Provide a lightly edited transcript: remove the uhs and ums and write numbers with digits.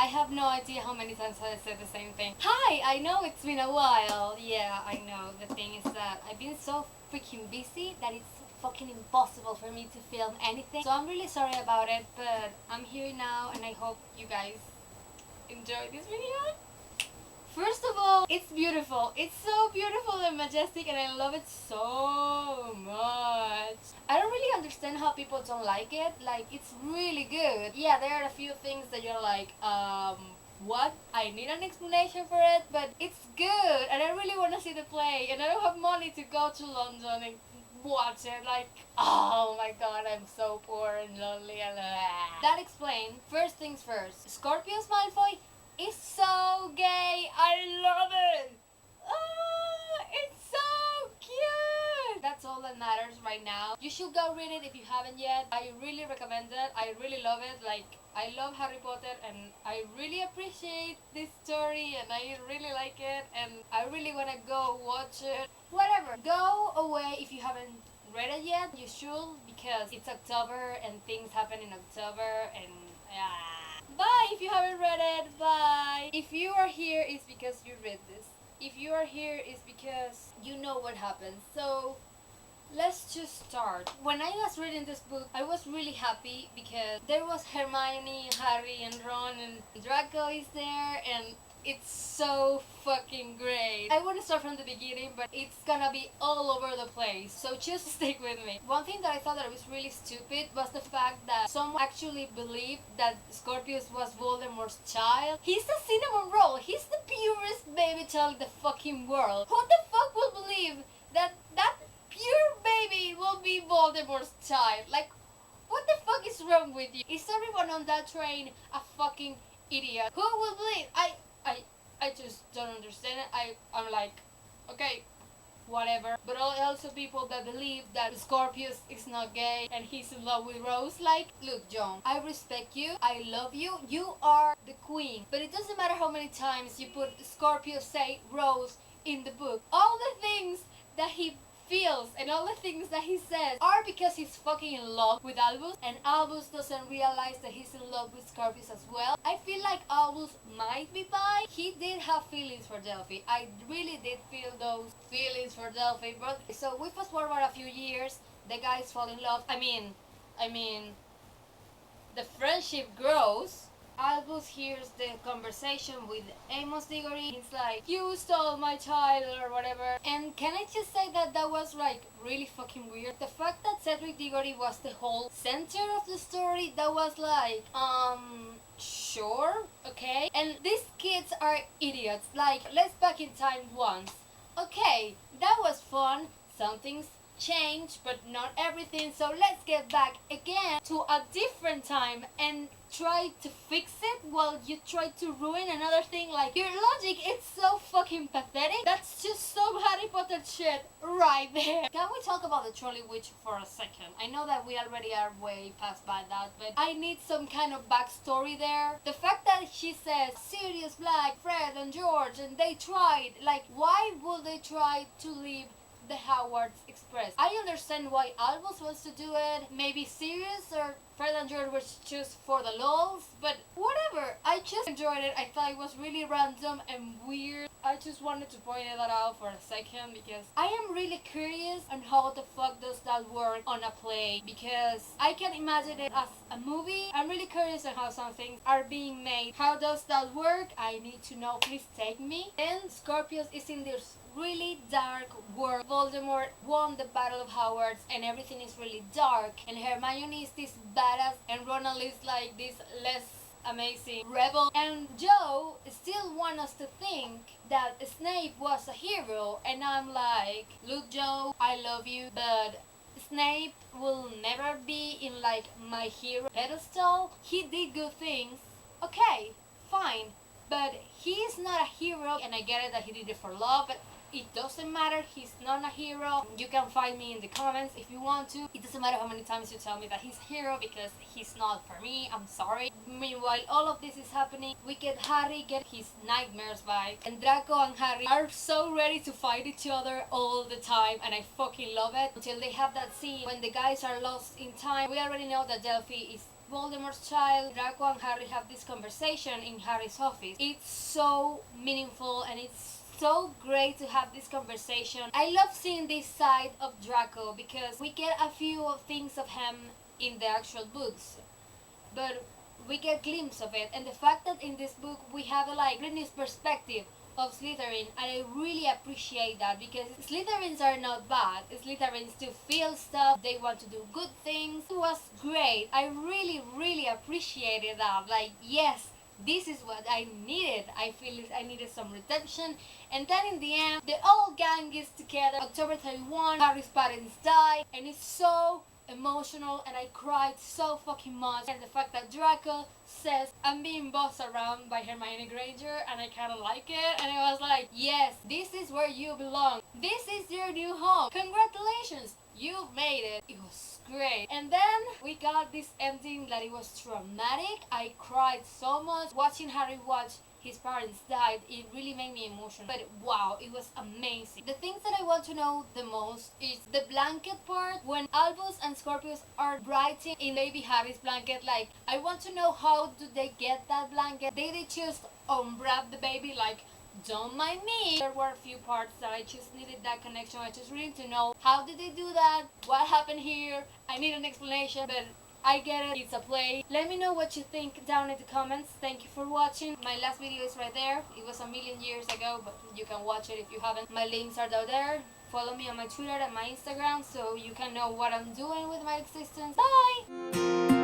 I have no idea how many times I said the same thing. Hi, I know it's been a while. Yeah, I know. The thing is that I've been so freaking busy that it's fucking impossible for me to film anything. So I'm really sorry about it, but I'm here now and I hope you guys enjoy this video. First of all, it's beautiful. It's so beautiful and majestic and I love it so much. I don't really understand how people don't like it. Like, it's really good. Yeah, there are a few things that you're like, what? I need an explanation for it, but it's good and I really want to see the play and I don't have money to go to London and watch it. Like, oh my god, I'm so poor and lonely and that explained. First things first, Scorpius Malfoy is so gay. I love it. Oh, it's so cute. That's all that matters right now. You should go read it if you haven't yet. I really recommend it. I really love it. Like, I love Harry Potter and I really appreciate this story and I really like it and I really want to go watch it. Whatever. Go away if you haven't read it yet. You should, because it's October and things happen in October and bye if you haven't read it. Bye. If you are here, it's because you read this. If you are here, it's because you know what happened. So let's just start. When I was reading this book, I was really happy because there was Hermione, Harry, and Ron, and Draco is there, and it's so fucking great. I want to start from the beginning, but it's gonna be all over the place, so just stick with me. One thing that I thought that was really stupid was the fact that someone actually believed that Scorpius was Voldemort's child. He's a cinnamon roll. He's the purest baby child in the fucking world. Who the fuck will believe that that pure baby will be Voldemort's child? Like, what the fuck is wrong with you? Is everyone on that train a fucking idiot? Who will believe? I just don't understand it. I'm like, okay, whatever. But also people that believe that Scorpius is not gay and he's in love with Rose. Like, look, John, I respect you. I love you. You are the queen. But it doesn't matter how many times you put Scorpius say Rose in the book. All the things that he feels and all the things that he says are because he's fucking in love with Albus and Albus doesn't realize that he's in love with Scorpius as well. I feel like Albus might be bi. He did have feelings for Delphi. I really did feel those feelings for Delphi, but so we fast forward a few years, the guys fall in love. I mean the friendship grows. Albus hears the conversation with Amos Diggory. He's like, you stole my child or whatever. And can I just say that that was like really fucking weird. The fact that Cedric Diggory was the whole center of the story, that was like, sure, okay. And these kids are idiots. Like, let's back in time once. Okay, that was fun. Something's changed, but not everything. So let's get back again to a different time and try to fix it while you try to ruin another thing. Like, your logic, it's so fucking pathetic. That's just so Harry Potter shit right there. Can we talk about the trolley witch for a second? I know that we already are way past by that, but I need some kind of backstory there. The fact that she says Sirius Black, Fred and George and they tried, like, why would they try to leave the Hogwarts Express? I understand why Albus wants to do it. Maybe Sirius or Fred and George was just for the lols, but whatever. I just enjoyed it. I thought it was really random and weird. I just wanted to point that out for a second because I am really curious on how the fuck does that work on a play, because I can imagine it as a movie. I'm really curious on how some things are being made. How does that work? I need to know. Please take me. Then Scorpius is in this really dark world. Voldemort won the Battle of Hogwarts and everything is really dark, and Hermione is this badass and Ronald is like this less amazing rebel, and Joe still wants us to think that Snape was a hero, and I'm like, look Joe, I love you, but Snape will never be in like my hero pedestal. He did good things, okay, fine, but he is not a hero, and I get it that he did it for love, but it doesn't matter, he's not a hero. You can find me in the comments if you want to. It doesn't matter how many times you tell me that he's a hero, because he's not for me, I'm sorry. Meanwhile, all of this is happening. We get Harry get his nightmares back, and Draco and Harry are so ready to fight each other all the time, and I fucking love it. Until they have that scene when the guys are lost in time. We already know that Delphi is Voldemort's child, Draco and Harry have this conversation in Harry's office. It's so meaningful and it's so great to have this conversation. I love seeing this side of Draco because we get a few things of him in the actual books, but we get a glimpse of it, and the fact that in this book we have a like Britney's perspective of Slytherin, and I really appreciate that because Slytherins are not bad. Slytherins do feel stuff, they want to do good things. It was great. I really appreciated that. Like, yes, this is what I needed. I feel I needed some redemption. And then in the end, the whole gang is together. October 31, Harry's parents die, and it's so emotional, and I cried so fucking much. And the fact that Draco says, I'm being bossed around by Hermione Granger and I kinda like it, and I was like, yes, this is where you belong. This is your new home. Congratulations, you've made it. It was great. And then we got this ending that it was traumatic. I cried so much watching Harry watch his parents died. It really made me emotional, but wow, it was amazing. The things that I want to know the most is the blanket part. When Albus and Scorpius are writing in baby Harry's blanket, like, I want to know how do they get that blanket. They just unwrap the baby, like, don't mind me. There were a few parts that I just needed that connection. I just needed to know how did they do that, what happened here. I need an explanation, but I get it, it's a play. Let me know what you think down in the comments. Thank you for watching. My last video is right there. It was a million years ago, but you can watch it if you haven't. My links are down there. Follow me on my Twitter and my Instagram so you can know what I'm doing with my existence. Bye!